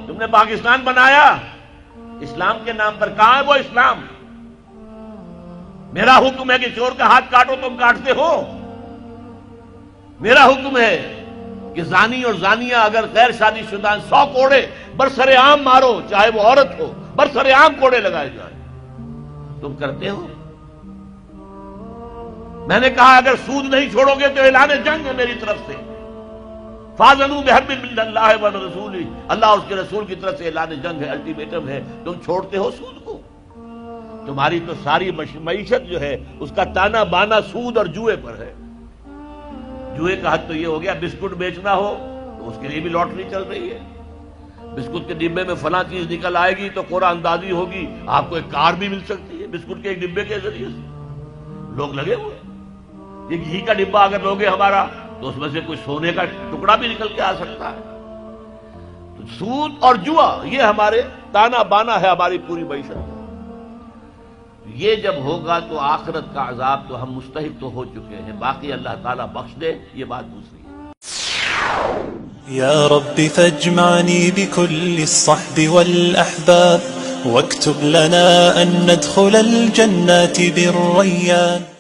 تم نے پاکستان بنایا اسلام کے نام پر، کہاں ہے وہ اسلام؟ میرا حکم ہے کہ چور کا ہاتھ کاٹو، تم کاٹتے ہو؟ میرا حکم ہے کہ زانی اور زانیہ اگر غیر شادی شدہ 100 کوڑے برسر عام مارو، چاہے وہ عورت ہو، برسر عام کوڑے لگائے جائیں، تم کرتے ہو؟ میں نے کہا اگر سود نہیں چھوڑو گے تو اعلان جنگ ہے میری طرف سے، فاذنوا بحرب من اللہ ورسولہ، اللہ اور اس کے رسول کی طرف سے اعلان جنگ ہے، الٹیمیٹم ہے، تم چھوڑتے ہو سود کو؟ تمہاری تو ساری معیشت جو ہے اس کا تانا بانا سود اور جوئے پر ہے۔ جوئے کا حد تو یہ ہو گیا بسکٹ بیچنا ہو تو اس کے لیے بھی لاٹری چل رہی ہے، بسکٹ کے ڈبے میں فلاں چیز نکل آئے گی تو قرعہ اندازی ہوگی، آپ کو ایک کار بھی مل سکتی ہے بسکٹ کے ایک ڈبے کے ذریعے سے، لوگ لگے ہوئے۔ یہ گھی کا ڈبہ اگر لوگے ہمارا تو اس میں سے کوئی سونے کا ٹکڑا بھی نکل کے آ سکتا ہے۔ تو سود اور جوا یہ ہمارے تانا بانا ہے ہماری پوری معیشت۔ یہ جب ہوگا تو آخرت کا عذاب تو ہم مستحق تو ہو چکے ہیں، باقی اللہ تعالیٰ بخش دے، یہ بات دوسری ہے۔ یا رب فاجمعنی بكل الصحب والأحباب واكتب لنا أن ندخل الجنات بالريان۔